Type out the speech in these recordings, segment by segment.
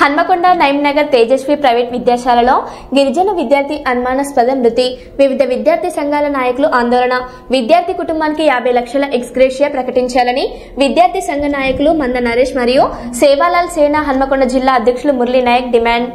Hanamkonda నైమ్నగర్ Tejaswi private విద్యాశాలలో గిరిజన విద్యార్థి అనుమానాస్పద మృతి. వివిధ విద్యార్థి సంఘాల నాయకులు ఆందోళన. విద్యార్థి కుటుంబానికి 50 లక్షల ఎక్స్గ్రేషియా ప్రకటించాలని విద్యార్థి సంఘ నాయకులు మంద నరేష్ మరియు సేవాలాల్ సేన హన్మకొండ జిల్లా అధ్యక్షులు మురళీ నాయక్ డిమాండ్.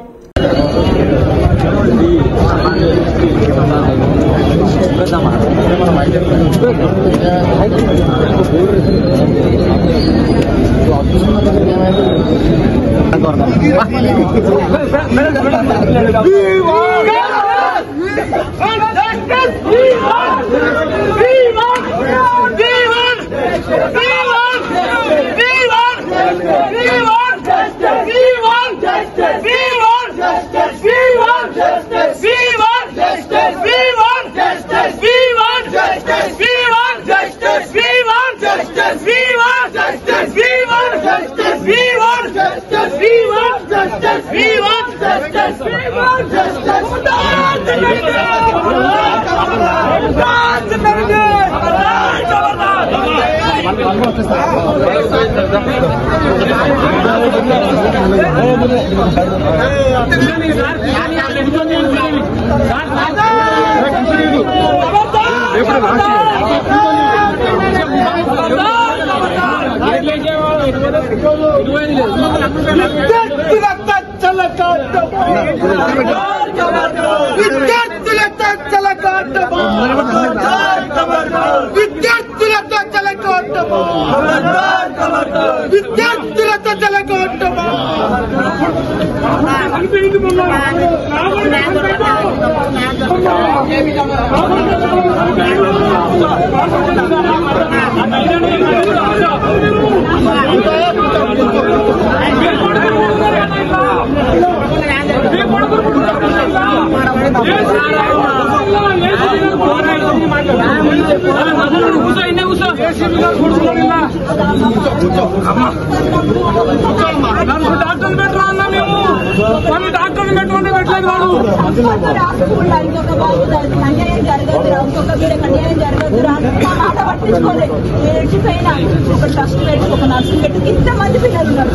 ఇంతమంది పిల్లలు ఉన్నారు.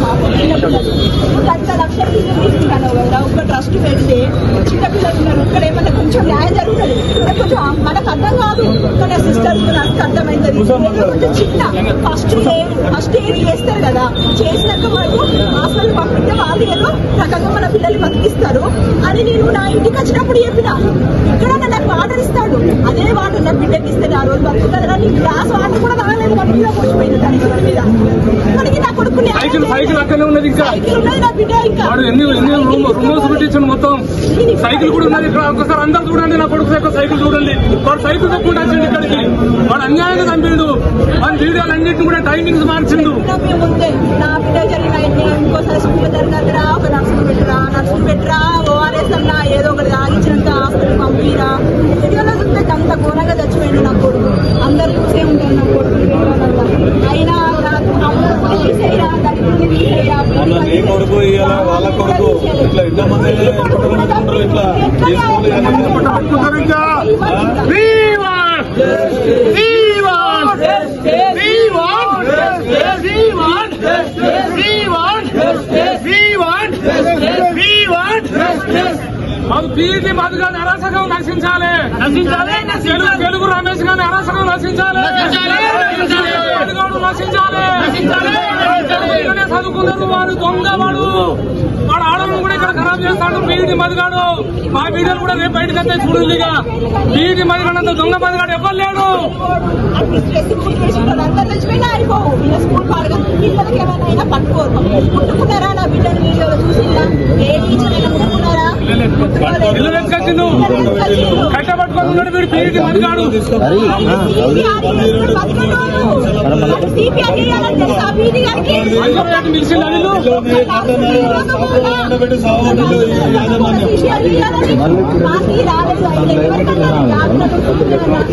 ఒక ట్రస్ట్ పెడితే చిన్న పిల్లలు ఉన్నారు. ఇక్కడ ఏమన్నా కొంచెం న్యాయం జరుగుతుంది. కొంచెం మనకు అర్థం కాదు, కానీ సిస్టర్స్ నాకు అర్థమైంది. కొంచెం చిన్న ఫస్ట్ ఎయిడ్ చేస్తారు కదా, చేసినాక మనకు హాస్పిటల్ పంపిస్తే వాళ్ళు ఏదో రకంగా మన పిల్లల్ని బతికిస్తారు అని నేను నా ఇంటికి వచ్చినప్పుడు చెప్పిన. ఇక్కడ నాకు వాటర్ ఇస్తాడు, అదే వాటర్ నా బిడ్డకి ఇస్తాడు. ఆ రోజు బతుకుతుంది కానీ గ్లాస్ వాటర్ కూడా తాగలేదు. మన మీద పోసిపోయింది తల్లి మీద. మనకి నా కొడుకు నా బిడ్డ ఇంకా మొత్తం సైకిల్ కూడా ఉన్నది. ఇక్కడ ఒకసారి అందరూ చూడండి, నా కొడుకు యొక్క సైకిల్ చూడండి. వాడు సైకిల్ తక్కువ ఇక్కడికి వాడు అన్యాయంగా చంపిండు. మన వీడియోలు అన్నింటిని కూడా టైమింగ్స్ మార్చిండు. నా బిడ్డ జరిగిన ఇంకోసారి స్కూల్ జరగదురా, ఒక నర్సులు పెట్టరా, ఓఆర్ఎస్ అన్నా ఏదో ఒకటి ఆగించినంత హాస్పిటల్ పంపిరా. వీడియోలో చూస్తే అంత ఘోరంగా చచ్చిపోయింది నా కొడుకు. అందరు చూసే ఉంటారు నా కొడుకు. అయినా తీసేయరా, దళితుల్ని తీసేయరా. మాకు పీఈటీ మధు గారిని అరాచకం నశించాలి. తెలుగు రమేష్ గారిని అరాచకం నశించాలి. చదువుకున్నారు వాడు దొంగ. వాడు ఆడవాళ్ళు కూడా ఇక్కడ ఖరాబ్ చేస్తాడు. పీఈటీ మధుగాడు మా వీడియోలు కూడా రేపు బయటకు వస్తాయి చూడండి. ఇక పీఈటీ మధుగాడు అంత దొంగ మధుగాడు ఎవ్వరు లేడు. ఇల్లు వెతుకొచ్చిండు, కట్టబట్టుకున్నాడు వీడు పీఈటీ మధుగాడు.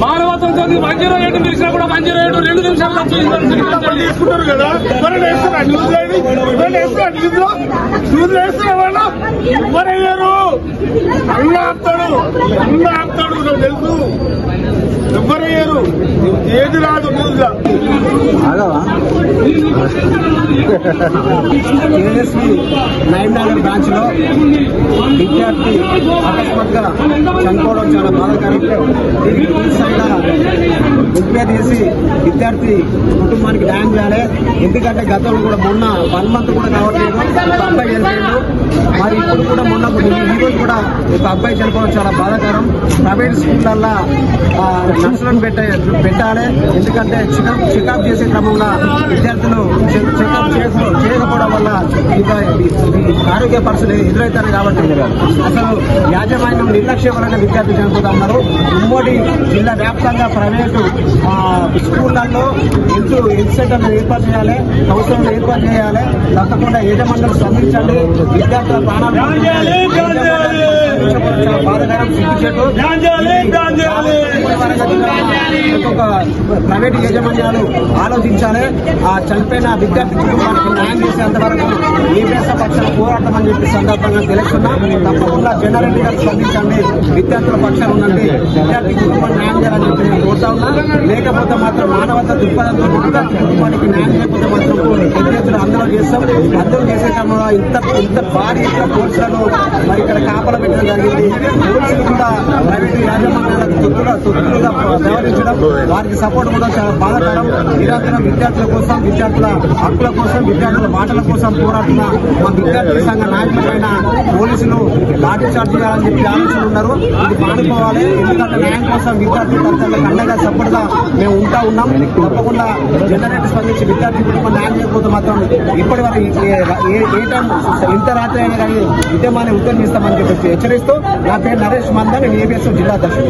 మానవత్వం చదివి 108 పిలిచినా కూడా 108 2 నిమిషాలు తీసుకుంటారు కదా. న్యూస్ వేస్తున్నా ఎవరయ్యారు? అన్న ఆపుతాడు, నాకు తెలుసు. ఎవ్వరు వేయరు, ఏది రాదు న్యూస్గా. కేఎస్వి నైన్నగర్ బ్రాంచ్ లో విద్యార్థి అకస్మాత్తుగా చనిపోవడం చాలా బాధాకరం. దీనికి ఎంక్వైరీ చేసి విద్యార్థి కుటుంబానికి న్యాయం చేయాలి. ఎందుకంటే గతంలో కూడా మొన్న 1 month కూడా కావట్లేదు, ఒక అబ్బాయి చనిపోయాడు. మరి ఇప్పుడు కూడా మొన్న ఈరోజు కూడా ఒక అబ్బాయి చనిపోవడం చాలా బాధాకరం. ప్రైవేట్ స్కూళ్ళల్లో నర్సులను పెట్టాలి. ఎందుకంటే చెకప్ చేసే క్రమంలో విద్యార్థులు చెకప్ చేయకపోవడం వల్ల ఆరోగ్య పరిస్థితులు ఎదురవుతారు. కాబట్టి అసలు యాజమాన్యం నిర్లక్ష్యం వలన విద్యార్థులు చనిపోతా ఉన్నారు. ఉమ్మడి జిల్లా వ్యాప్తంగా ప్రైవేటు స్కూళ్లలో హెల్త్ సెంటర్లు ఏర్పాటు చేయాలి, సంస్థలను ఏర్పాటు చేయాలి. తప్పకుండా యజమానులు స్పందించండి. విద్యార్థుల ప్రాణాలు బాధాకరం, సిగ్గుచేటు. ప్రైవేట్ యాజమాన్యాలు ఆలోచించాలి. ఆ చనిపోయిన విద్యార్థి కుటుంబానికి న్యాయం చేసేంత వరకు ఏపీఎస్ పక్షాన పోరాటమని చెప్పి సందర్భంగా తెలుస్తున్నాం. తప్పకుండా జనరల్ లీడర్ స్పందించండి, విద్యార్థుల పక్షాన ఉండండి, విద్యార్థి కుటుంబాన్ని న్యాయం చేయాలని చెప్పి నేను కోరుతా ఉన్నా. లేకపోతే మాత్రం మానవత దృక్పథంతో విద్యార్థి కుటుంబానికి న్యాయం చేయకపోతే మాత్రం విద్యార్థులు ఆందోళన చేస్తాం. ఆందోళన చేసే క్రమంలో ఇంత భారీ ఎత్తున పోలీసులను మరి ఇక్కడ కాపలా పెట్టడం జరిగింది. పోలీసులు కూడా ప్రైవేట్ యాజమాన్యాలకు తొత్తులుగా వ్యవహరించడం, వారికి సపోర్ట్ కూడా చాలా బాధాకరం. నిరంతరం విద్యార్థుల కోసం, విద్యార్థుల హక్కుల కోసం, విద్యార్థుల మాటల కోసం పోరాడుతున్న మా విద్యార్థి సంఘ నాయకులపైన పోలీసులు లాఠీ చార్జ్ చేయాలని చెప్పి ఆలోచనలు ఉన్నారు. ఇది మానుకోవాలి. ఎందుకంటే న్యాయం కోసం విద్యార్థి పక్షాలకు అండగా సపోర్ట్ గా మేము ఉంటా ఉన్నాం. తప్పకుండా జనరేట్ స్పందించి విద్యార్థి కుటుంబం న్యాయం చేయకపోతే మాత్రం ఇప్పటి వరకు ఏ టైం ఇంత రాత్రి అయినా కానీ ఉద్యమాన్ని ఉద్యమిస్తామని చెప్పి హెచ్చరిస్తూ, నా పేరు నరేష్ మందా, నేను ఏబిఎస్ జిల్లా అధ్యక్షుడు.